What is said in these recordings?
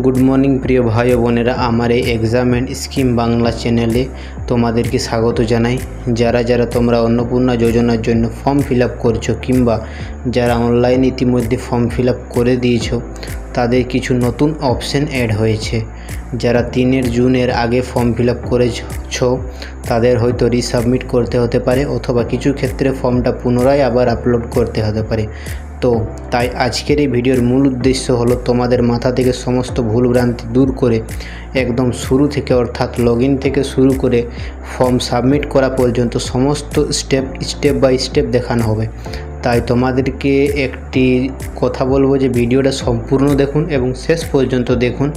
Good morning প্রিয় ভাই ও বোনেরা, আমার এই এক্সাম অ্যান্ড স্কিম বাংলা চ্যানেলে তোমাদেরকে স্বাগত জানাই। যারা তোমরা অন্নপূর্ণা যোজনার জন্য ফর্ম ফিল আপ করছো কিংবা যারা অনলাইন ইতিমধ্যে ফর্ম ফিল আপ করে দিয়েছো, তাদের কিছু নতুন অপশন অ্যাড হয়েছে। যারা 3 জুনের আগে ফর্ম ফিল আপ করেছো তাদের হয়তো রিসাবমিট করতে হতে পারে, অথবা কিছু ক্ষেত্রে ফর্মটা পুনরায় আবার আপলোড করতে হতে পারে। তো তাই আজকের এই ভিডিওর মূল উদ্দেশ্য হলো তোমাদের মাথা থেকে সমস্ত ভুলভ্রান্তি দূর করে একদম শুরু থেকে, অর্থাৎ লগইন থেকে শুরু করে ফর্ম সাবমিট করা পর্যন্ত সমস্ত স্টেপ বাই স্টেপ দেখানো হবে। তাই তোমাদেরকে একটি কথা বলবো যে ভিডিওটা সম্পূর্ণ দেখুন এবং শেষ পর্যন্ত দেখুন।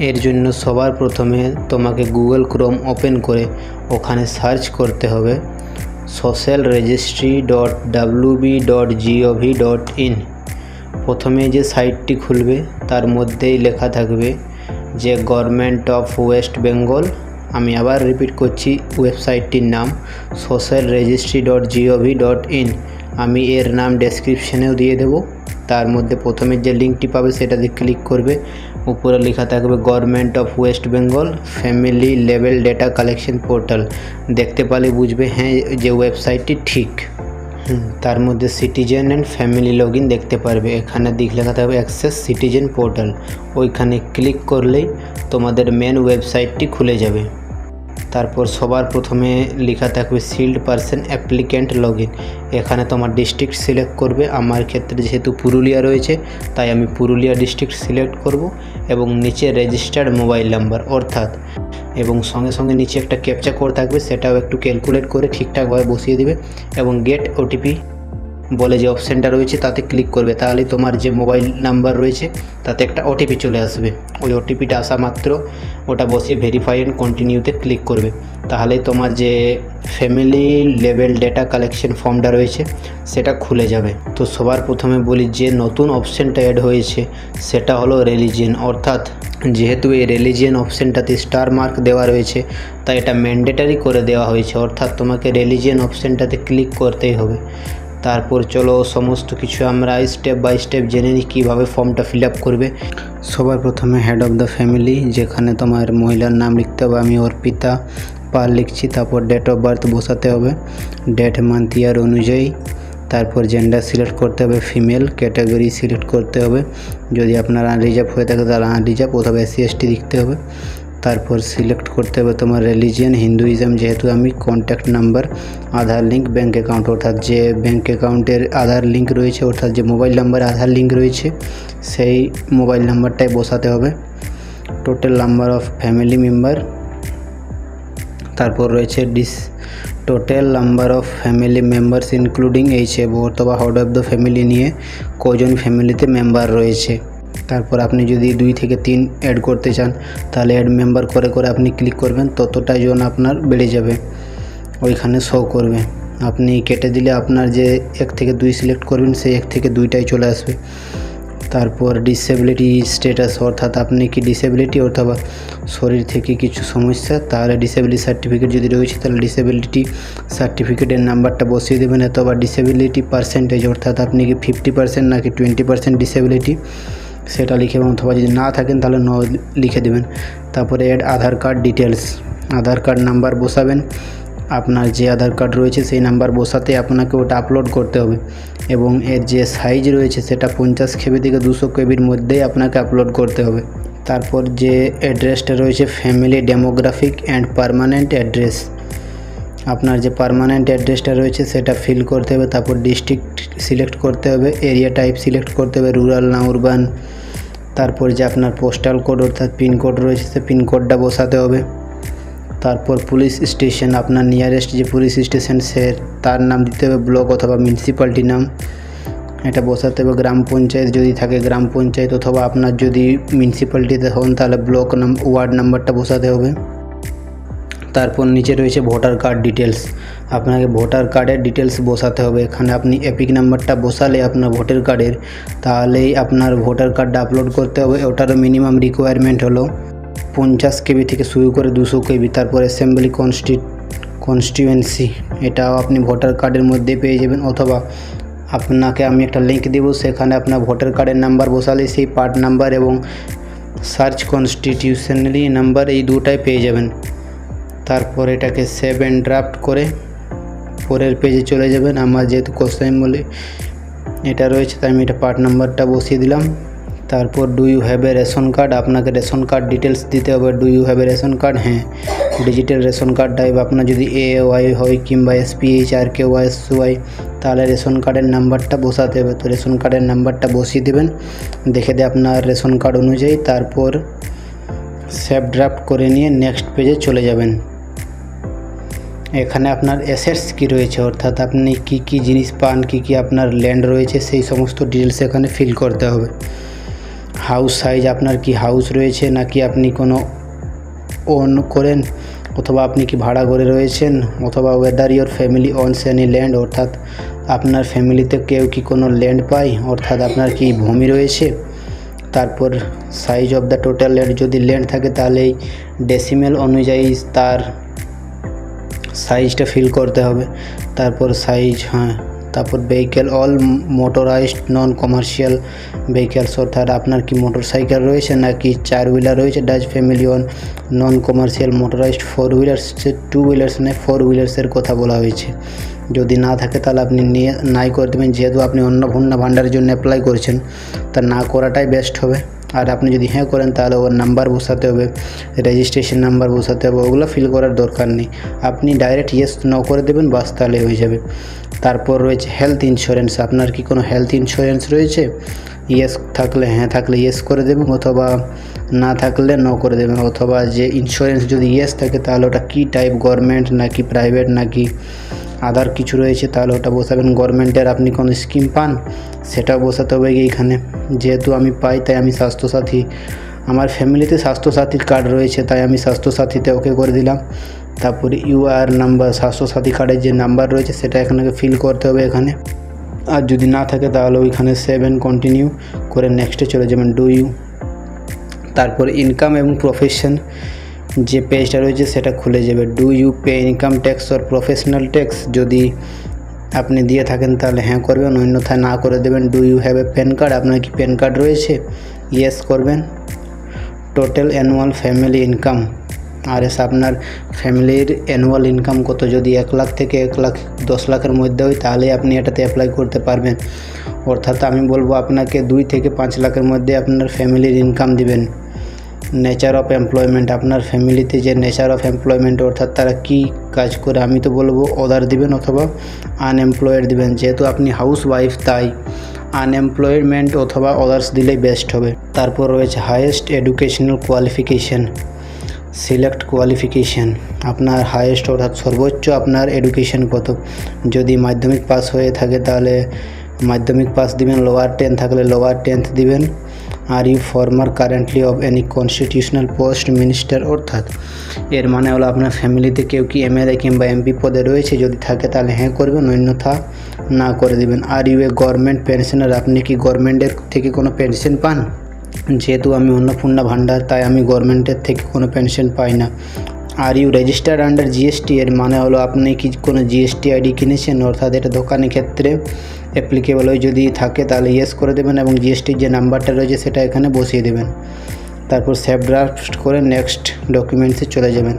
এর জন্য সবার প্রথমে তোমাকে গুগল ক্রোম ওপেন করে ওখানে সার্চ করতে হবে socialregistry.wb.gov.in। প্রথমে যে সাইটটি খুলবে তার মধ্যেই লেখা থাকবে যে গভর্নমেন্ট অফ ওয়েস্ট বেঙ্গল। আমি আবার রিপিট করছি, ওয়েবসাইটটির নাম socialregistry.gov.in। আমি এর নাম ডেসক্রিপশনেও দিয়ে দেব। তার মধ্যে প্রথমে যে লিঙ্কটি পাবে সেটাতে ক্লিক করবে, উপরে লেখা থাকবে government of West Bengal family level data collection portal. দেখতে পালে বুঝবে হ্যাঁ যে ওয়েবসাইটটি ঠিক। তার মধ্যে সিটিজেন অ্যান্ড ফ্যামিলি লগইন দেখতে পারবে, এখানে দিক লেখা থাকবে অ্যাক্সেস সিটিজেন পোর্টাল। ওইখানে ক্লিক করলেই তোমাদের মেন ওয়েবসাইটটি খুলে যাবে। তারপর সবার প্রথমে লেখা থাকবে সিল্ড পারসন অ্যাপ্লিক্যান্ট লগইন। এখানে তোমার ডিস্ট্রিক্ট সিলেক্ট করবে। আমার ক্ষেত্রে যেহেতু পুরুলিয়া রয়েছে তাই আমি পুরুলিয়া ডিস্ট্রিক্ট সিলেক্ট করব, এবং নিচে রেজিস্টার্ড মোবাইল নাম্বার অর্থাৎ, এবং সঙ্গে নিচে একটা ক্যাপচা কোড থাকবে, সেটাও একটু ক্যালকুলেট করে ঠিকঠাকভাবে বসিয়ে দেবে, এবং গেট ওটিপি বলে যে অপশানটা রয়েছে তাতে ক্লিক করবে। তাহলে তোমার যে মোবাইল নাম্বার রয়েছে তাতে একটা ওটিপি চলে আসবে। ওই ওটিপিটা আসা মাত্র ওটা বসিয়ে ভেরিফাই অ্যান্ড কন্টিনিউতে ক্লিক করবে। তাহলে তোমার যে ফ্যামিলি লেভেল ডেটা কালেকশন ফর্মটা রয়েছে সেটা খুলে যাবে। তো সবার প্রথমে বলি যে নতুন অপশানটা অ্যাড হয়েছে সেটা হলো রিলিজিয়ন, অর্থাৎ যেহেতু এই রিলিজিয়ন অপশানটাতে স্টার মার্ক দেওয়া রয়েছে তাই এটা ম্যান্ডেটারি করে দেওয়া হয়েছে, অর্থাৎ তোমাকে রিলিজিয়ন অপশানটাতে ক্লিক করতেই হবে। তারপর চলো সমস্ত কিছু আমরা স্টেপ বাই স্টেপ জেনে নিই কীভাবে ফর্মটা ফিল আপ করবে। সবার প্রথমে হেড অফ দ্য ফ্যামিলি, যেখানে তোমার মহিলার নাম লিখতে হবে। আমি অর্পিতা পাল লিখছি। তারপর ডেট অফ বার্থ বসাতে হবে, ডেট মান্থ ইয়ার অনুযায়ী। তারপর জেন্ডার সিলেক্ট করতে হবে ফিমেল, ক্যাটাগরি সিলেক্ট করতে হবে, যদি আপনার আনরিজার্ভ হয়ে থাকে তাহলে আনরিজার্ভ অথবা SC/ST লিখতে হবে। তারপর সিলেক্ট করতে হবে তোমার রিলিজিয়ন হিন্দুইজম, যেহেতু আমি কন্ট্যাক্ট নাম্বার, আধার লিঙ্ক, ব্যাঙ্ক অ্যাকাউন্ট, অর্থাৎ যে ব্যাঙ্ক অ্যাকাউন্টের আধার লিঙ্ক রয়েছে, অর্থাৎ যে মোবাইল নাম্বারে আধার লিঙ্ক রয়েছে সেই মোবাইল নাম্বারটাই বসাতে হবে। Total number of family member, তারপর রয়েছে total number of family members including HF, অথবা হেড অফ দ্য ফ্যামিলি নিয়ে কজন ফ্যামিলিতে মেম্বার রয়েছে। তারপর আপনি যদি 2 থেকে 3 অ্যাড করতে চান তাহলে অ্যাড মেম্বার করে আপনি ক্লিক করবেন, ততটাই জন আপনার বেড়ে যাবে, ওইখানে শো করবে। আপনি কেটে দিলে আপনার যে 1 থেকে 2 সিলেক্ট করবেন সেই 1 থেকে 2টাই চলে আসবে। তারপর ডিসেবিলিটি স্ট্যাটাস, অর্থাৎ আপনি কি ডিসেবিলিটি অথবা শরীর থেকে কিছু সমস্যা, তাহলে ডিসেবিলিটি সার্টিফিকেট যদি রয়েছে তাহলে ডিসেবিলিটি সার্টিফিকেটের নাম্বারটা বসিয়ে দেবেন, অথবা ডিসেবিলিটি পার্সেন্টেজ, অর্থাৎ আপনি কি 50% নাকি 20% ডিসেবিলিটি সেটা লিখেবেন, অথবা যদি না থাকেন তাহলে ন লিখে দেবেন। তারপরে অ্যাড আধার কার্ড ডিটেলস, আধার কার্ড নাম্বার বসাবেন। আপনার যে আধার কার্ড রয়েছে সেই নাম্বার বসাতে আপনাকে ওটা আপলোড করতে হবে, এবং এর যে সাইজ রয়েছে সেটা 50 KB থেকে 200 KBর মধ্যেই আপনাকে আপলোড করতে হবে। তারপর যে অ্যাড্রেসটা রয়েছে family demographic and permanent address, আপনার যে পার্মানেন্ট অ্যাড্রেসটা রয়েছে সেটা ফিল করতে হবে। তারপর ডিস্ট্রিক্ট সিলেক্ট করতে হবে, এরিয়া টাইপ সিলেক্ট করতে হবে, রুরাল না উরবান। তারপর যে আপনার পোস্টাল কোড অর্থাৎ পিনকোড রয়েছে সে পিনকোডটা বসাতে হবে। তারপর পুলিশ স্টেশন, আপনার নিয়ারেস্ট যে পুলিশ স্টেশন তার নাম দিতে হবে, ব্লক অথবা মিউনিসিপ্যালিটি নাম এটা বসাতে হবে। গ্রাম পঞ্চায়েত যদি থাকে গ্রাম পঞ্চায়েত, অথবা আপনার যদি মিউনিসিপ্যালিটিতে হন তাহলে ব্লক ওয়ার্ড নাম্বারটা বসাতে হবে। তারপর নিচে রয়েছে ভোটার কার্ড ডিটেলস, আপনাকে ভোটার কার্ডের ডিটেলস বসাতে হবে। এখানে আপনি এপিক নাম্বারটা বসালে আপনার ভোটার কার্ডের, তাহলেই আপনার ভোটার কার্ডটা আপলোড করতে হবে। ওটারও মিনিমাম রিকোয়ারমেন্ট হলো 50 KB থেকে শুরু করে 200 KB। তারপর অ্যাসেম্বলি কনস্টিটুয়েন্সি, এটাও আপনি ভোটার কার্ডের মধ্যে পেয়ে যাবেন, অথবা আপনাকে আমি একটা লিঙ্ক দেবো, সেখানে আপনার ভোটার কার্ডের নাম্বার বসালে সেই পার্ট নাম্বার এবং সার্চ কনস্টিটিউশনালি নাম্বার এই দুটাই পেয়ে যাবেন। তারপর এটাকে সেভ অ্যান্ড ড্রাফট করে পরের পেজে চলে যাবেন। আমার যেহেতু কোশ্চেন বলে এটা রয়েছে তাই আমি এটা পার্ট নাম্বারটা বসিয়ে দিলাম। তারপর do you have a ration card, আপনাকে রেশন কার্ড ডিটেলস দিতে হবে। Do you have a ration card, হ্যাঁ ডিজিটাল রেশন কার্ড টাইপ আপনার যদি AY হয় কিংবা SPH RKYSY তাহলে রেশন কার্ডের নাম্বারটা বসাতে হবে। তো রেশন কার্ডের নাম্বারটা বসিয়ে দেবেন দেখে দিয়ে আপনার রেশন কার্ড অনুযায়ী। তারপর সেভ ড্রাফট করে নিয়ে নেক্সট পেজে চলে যাবেন। এখানে আপনার অ্যাসেটস কী রয়েছে, অর্থাৎ আপনি কি কি জিনিস পান, কি কি আপনার ল্যান্ড রয়েছে সেই সমস্ত ডিটেলস এখানে ফিল করতে হবে। হাউস সাইজ, আপনার কি হাউস রয়েছে নাকি আপনি কোনো ওন করেন, অথবা আপনি কি ভাড়া করে রয়েছেন, অথবা whether your family owns any land, অর্থাৎ আপনার ফ্যামিলিতে কেউ কি কোনো ল্যান্ড পায়, অর্থাৎ আপনার কি ভূমি রয়েছে। তারপর size of the total land, যদি ল্যান্ড থাকে তাহলে এই ডেসিমেল অনুযায়ী তার সাইজটা ফিল করতে হবে। তারপর সাইজ, হ্যাঁ তারপর ভেহিকেল, অল মোটরাইজড নন কমার্শিয়াল ভেহিকেলস, অর্থাৎ আপনার কি মোটর সাইকেল রয়েছে নাকি 4 হুইলার রয়েছে। Dutch family on non commercial motorised 4 wheelers, 2 wheelers নয় 4 হুইলার্সের কথা বলা হয়েছে। যদি না থাকে তাহলে আপনি নিয়ে নাই করে দেবেন, যেহেতু আপনি অন্নপূর্ণা ভাণ্ডারের জন্য অ্যাপ্লাই করছেন তা না করাটাই বেস্ট হবে। আর আপনি যদি হ্যাঁ করেন তাহলে ওর নাম্বার বসাতে হবে, রেজিস্ট্রেশন নাম্বার বসাতে হবে, ওগুলো ফিল করার দরকার নেই। আপনি ডাইরেক্ট ইয়েস ন করে দেবেন, বাস তাহলে হয়ে যাবে। তারপর রয়েছে হেলথ ইন্স্যুরেন্স, আপনার কি কোনো হেলথ ইন্স্যুরেন্স রয়েছে। ইয়েস থাকলে হ্যাঁ থাকলে ইয়েস করে দেবেন, অথবা না থাকলে ন করে দেবেন। অথবা যে ইন্স্যুরেন্স যদি ইয়েস থাকে তাহলে ওটা কী টাইপ, গভর্নমেন্ট নাকি প্রাইভেট নাকি আদার কিছু রয়েছে তাহলে ওটা বসাবেন। গভর্নমেন্টের আপনি কোনো স্কিম পান সেটাও বসাতে হবে এইখানে। যেহেতু আমি পাই তাই আমি স্বাস্থ্যসাথী, আমার ফ্যামিলিতে স্বাস্থ্যসাথীর কার্ড রয়েছে তাই আমি স্বাস্থ্যসাথীতে ওকে করে দিলাম। তারপরে UR নাম্বার, স্বাস্থ্যসাথী কার্ডের যে নাম্বার রয়েছে সেটা এখানে ফিল করতে হবে এখানে। আর যদি না থাকে তাহলে ওইখানে সেভ অ্যান্ড কন্টিনিউ করে নেক্সটে চলে যাবেন। ডু ইউ, তারপরে ইনকাম এবং প্রফেশন যে পেজটা রয়েছে সেটা খুলে যাবে। Do you pay income tax or professional tax, যদি আপনি দিয়ে থাকেন তাহলে হ্যাঁ করবেন, অন্যথায় না করে দেবেন। Do you have a PAN card, আপনার কি প্যান কার্ড রয়েছে, ইয়েস করবেন। টোটাল অ্যানুয়াল ফ্যামিলি ইনকাম, আপনার ফ্যামিলির অ্যানুয়াল ইনকাম কত, যদি 1 লাখ থেকে 1,10 লাখের মধ্যে হয় তাহলে আপনি এটাতে অ্যাপ্লাই করতে পারবেন। অর্থাৎ আমি বলবো আপনাকে 2 থেকে 5 লাখের মধ্যে আপনার ফ্যামিলির ইনকাম দিবেন। নেচার অফ এমপ্লয়মেন্ট, আপনার ফ্যামিলিতে যে নেচার অফ এমপ্লয়মেন্ট অর্থাৎ তারা কি কাজ করে, আমি তো বলবো ওদার দিবেন অথবা আনএমপ্লয়েড দিবেন। যেহেতু আপনি হাউস ওয়াইফ তাই আনএমপ্লয়মেন্ট অথবা ওদার্স দিলেই বেস্ট হবে। তারপর রয়েছে highest educational qualification, select qualification, আপনার হাইয়েস্ট অর্থাৎ সর্বোচ্চ আপনার এডুকেশন কত। যদি মাধ্যমিক পাস হয়ে থাকে তাহলে মাধ্যমিক পাস দিবেন, লোয়ার 10 থাকলে লোয়ার 10th দিবেন। Are you former currently of any constitutional post minister, অর্থাৎ এর মানে হলো আপনার ফ্যামিলিতে কেউ কি MLA কিংবা MP পদে রয়েছে, যদি থাকে তাহলে হ্যাঁ করবেন, অন্যথা না করে দেবেন। Are you a government pensioner, আপনি কি গভর্নমেন্টের থেকে কোনো পেনশন পান। যেহেতু আমি অন্নপূর্ণা ভাণ্ডার তাই আমি গভর্নমেন্টের থেকে কোনো পেনশন পাই না। Are you registered under GST, এর মানে হলো আপনি কি কোনো GST ID কিনেছেন, অর্থাৎ এটা দোকানের ক্ষেত্রে অ্যাপ্লিকেবল হয়, যদি থাকে তাহলে ইয়েস করে দেবেন এবং GSTর যে নাম্বারটা রয়েছে সেটা এখানে বসিয়ে দেবেন। তারপর সেভ ড্রাফট করে নেক্সট ডকুমেন্টসে চলে যাবেন।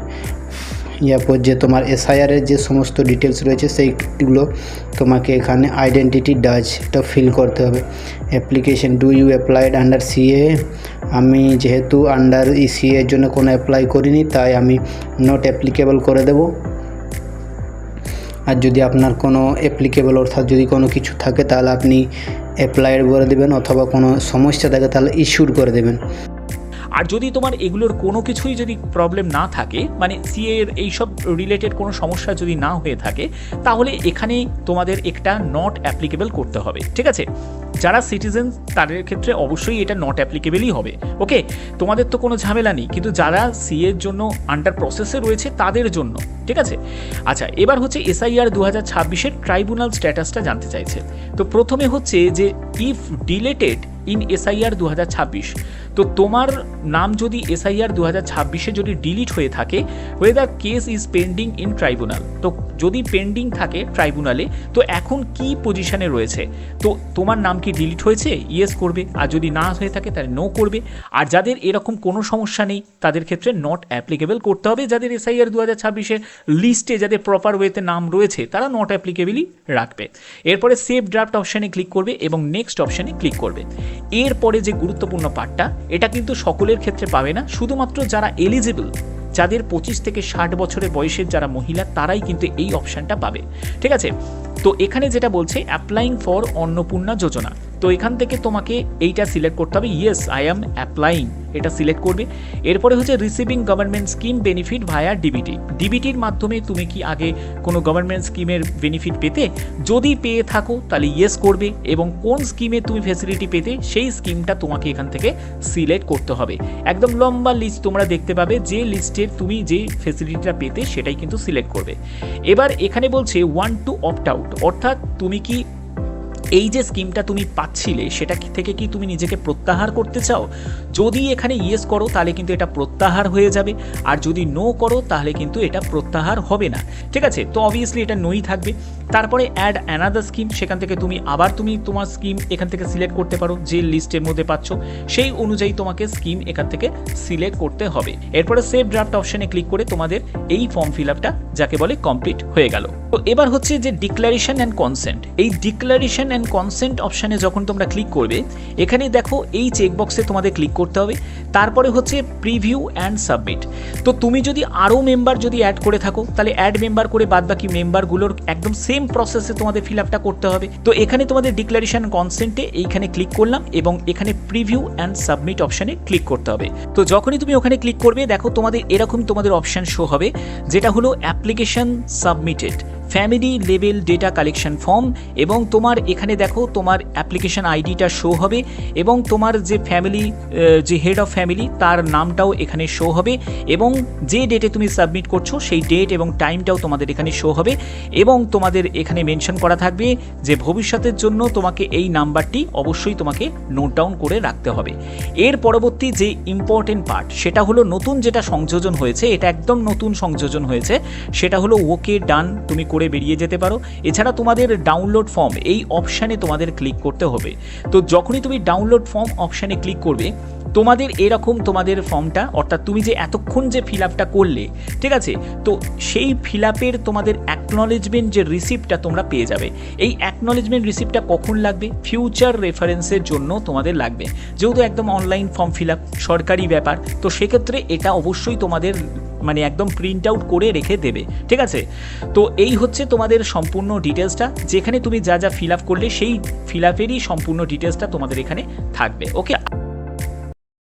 এরপর যে তোমার SIR এর যে সমস্ত ডিটেলস রয়েছে সেইগুলো তোমাকে এখানে আইডেন্টিটি ডাজটা ফিল করতে হবে। Application, do you applied under CA, আমি যেহেতু আন্ডার CA এর জন্য কোনো অ্যাপ্লাই করিনি তাই আমি নট অ্যাপ্লিকেবল করে দেব। আর যদি আপনার কোনো অ্যাপ্লিকেবল অর্থাৎ যদি কোনো কিছু থাকে তাহলে আপনি অ্যাপ্লাইড করে দেবেন, অথবা কোনো সমস্যা থাকে তাহলে ইস্যুড করে দেবেন। আর যদি তোমার এগুলোর কোনো কিছুই যদি প্রবলেম না থাকে, মানে সিএ এর এইসব রিলেটেড কোনো সমস্যা যদি না হয়ে থাকে, তাহলে এখানে তোমাদের একটা নট অ্যাপ্লিকেবল করতে হবে। ঠিক আছে, যারা সিটিজেন তাদের ক্ষেত্রে অবশ্যই এটা নট অ্যাপ্লিকেবলই হবে। ওকে, তোমাদের তো কোনো ঝামেলা নেই, কিন্তু যারা সিএ এর জন্য আন্ডার প্রসেসে রয়েছে তাদের জন্য। ঠিক আছে, আচ্ছা এবার হচ্ছে SIR 2026-এর ট্রাইব্যুনাল স্ট্যাটাসটা জানতে চাইছে। তো প্রথমে হচ্ছে যে ইফ ডিলেটেড ইন SIR 2026, তো তোমার নাম যদি SIR 2026-এ যদি ডিলিট হয়ে থাকে, weather case is pending in tribunal, তো যদি পেন্ডিং থাকে ট্রাইব্যুনালে, তো এখন কি পজিশনে রয়েছে, তো তোমার নাম কি ডিলিট হয়েছে, ইয়েস করবে, আর যদি না হয়ে থাকে তাহলে নো করবে। আর যাদের এরকম কোনো সমস্যা নেই তাদের ক্ষেত্রে নট অ্যাপ্লিকেবল করতে হবে। যাদের SIR 2026-এর লিস্টে যাদের প্রপার ওয়েতে নাম রয়েছে তারা নট অ্যাপ্লিকেবলই রাখবে। এরপরে সেভ ড্রাফট অপশানে ক্লিক করবে এবং নেক্সট অপশানে ক্লিক করবে। এরপরে যে গুরুত্বপূর্ণ পার্টটা, এটা কিন্তু সকলের ক্ষেত্রে পাবে না, শুধুমাত্র যারা এলিজিবল, যাদের 25 থেকে 60 বছরের বয়সের যারা মহিলা, তারাই কিন্তু এই অপশানটা পাবে। ঠিক আছে, তো এখানে যেটা বলছে অ্যাপ্লাইং ফর অন্নপূর্ণা যোজনা, তো এখান থেকে তোমাকে এইটা সিলেক্ট করতে হবে, ইয়েস আই অ্যাম অ্যাপ্লাইং, এটা সিলেক্ট করবে। এরপরে হচ্ছে রিসিভিং গভর্নমেন্ট স্কিম বেনিফিট ভায়া ডিবিটি, ডিবিটির মাধ্যমে তুমি কি আগে কোনো গভর্নমেন্ট স্কিমের বেনিফিট পেতে, যদি পেয়ে থাকো তাহলে ইয়েস করবে, এবং কোন স্কিমে তুমি ফেসিলিটি পেতে সেই স্কিমটা তোমাকে এখান থেকে সিলেক্ট করতে হবে। একদম লম্বা লিস্ট তোমরা দেখতে পাবে, যে লিস্টের তুমি যে ফেসিলিটিটা পেতে সেটাই কিন্তু সিলেক্ট করবে। এবার এখানে বলছে ওয়ান টু অপ্ট আউট, অর্থাৎ তুমি কি এই যে স্কিমটা তুমি পাচ্ছিলে সেটা থেকে কি তুমি নিজেকে প্রত্যাহার করতে চাও। যদি এখানে ইয়েস করো তাহলে কিন্তু এটা প্রত্যাহার হয়ে যাবে, আর যদি নো করো তাহলে কিন্তু এটা প্রত্যাহার হবে না। ঠিক আছে, তো অবভিয়াসলি এটা নোই থাকবে। তারপরে অ্যাড অ্যানাদার স্কিম, সেখান থেকে তুমি আবার তোমার স্কিম এখান থেকে সিলেক্ট করতে পারো, যে লিস্টের মধ্যে পাচ্ছ সেই অনুযায়ী তোমাকে স্কিম এখান থেকে সিলেক্ট করতে হবে। এরপরে সেভ ড্রাফট অপশানে ক্লিক করে তোমাদের এই ফর্ম ফিল আপটা যাকে বলে কমপ্লিট হয়ে গেল। তো এবার হচ্ছে যে ডিক্লারেশন অ্যান্ড কনসেন্ট, এই ডিক্লারেশন অ্যান্ড কনসেন্ট অপশানে যখন তোমরা ক্লিক করবে, এখানে দেখো এই চেকবক্সে তোমাদের ক্লিক করতে হবে। তারপরে হচ্ছে প্রিভিউ অ্যান্ড সাবমিট, তো তুমি যদি আরও মেম্বার যদি অ্যাড করে থাকো তাহলে অ্যাড মেম্বার করে বাদবাকি মেম্বারগুলোর একদম সেম প্রসেসে তোমাদের ফিল আপটা করতে হবে। তো এখানে তোমাদের ডিক্লারেশন কনসেন্টে এইখানে ক্লিক করলাম এবং এখানে প্রিভিউ অ্যান্ড সাবমিট অপশানে ক্লিক করতে হবে। তো যখনই তুমি ওখানে ক্লিক করবে দেখো তোমাদের এরকম তোমাদের অপশান শো হবে, যেটা হলো application submitted, family level data collection form, এবং তোমার এখানে দেখো তোমার অ্যাপ্লিকেশন আইডিটা শো হবে, এবং তোমার যে ফ্যামিলি যে হেড অফ ফ্যামিলি তার নামটাও এখানে শো হবে, এবং যে ডেটে তুমি সাবমিট করছো সেই ডেট এবং টাইমটাও তোমাদের এখানে শো হবে, এবং তোমাদের এখানে মেনশন করা থাকবে যে ভবিষ্যতের জন্য তোমাকে এই নাম্বারটি অবশ্যই তোমাকে নোট ডাউন করে রাখতে হবে। এর পরবর্তী যে ইম্পর্টেন্ট পার্ট সেটা হলো নতুন যেটা সংযোজন হয়েছে, এটা একদম নতুন সংযোজন হয়েছে, সেটা হলো ওকে ডান তুমি করে বেরিয়ে যেতে পারো। এছাড়া তোমাদের ডাউনলোড ফর্ম এই অপশানে তোমাদের ক্লিক করতে হবে। তো যখনই তুমি ডাউনলোড ফর্ম অপশানে ক্লিক করবে তোমাদের এরকম তোমাদের ফর্মটা, অর্থাৎ তুমি যে এতক্ষণ যে ফিল আপটা করলে, ঠিক আছে, তো সেই ফিল আপের তোমাদের অ্যাকনলেজমেন্ট যে রিসিপ্টটা তোমরা পেয়ে যাবে। এই অ্যাকনলেজমেন্ট রিসিপ্টটা কখন লাগবে, ফিউচার রেফারেন্সের জন্য তোমাদের লাগবে, যেহেতু একদম অনলাইন ফর্ম ফিল আপ সরকারি ব্যাপার, তো সেক্ষেত্রে এটা অবশ্যই তোমাদের মানে একদম প্রিন্ট আউট করে রেখে দেবে। ঠিক আছে, তো এই হচ্ছে তোমাদের সম্পূর্ণ ডিটেলসটা, যেখানে তুমি যা যা ফিল আপ করলে সেই ফিল আপেরই সম্পূর্ণ ডিটেলসটা তোমাদের এখানে থাকবে। ওকে।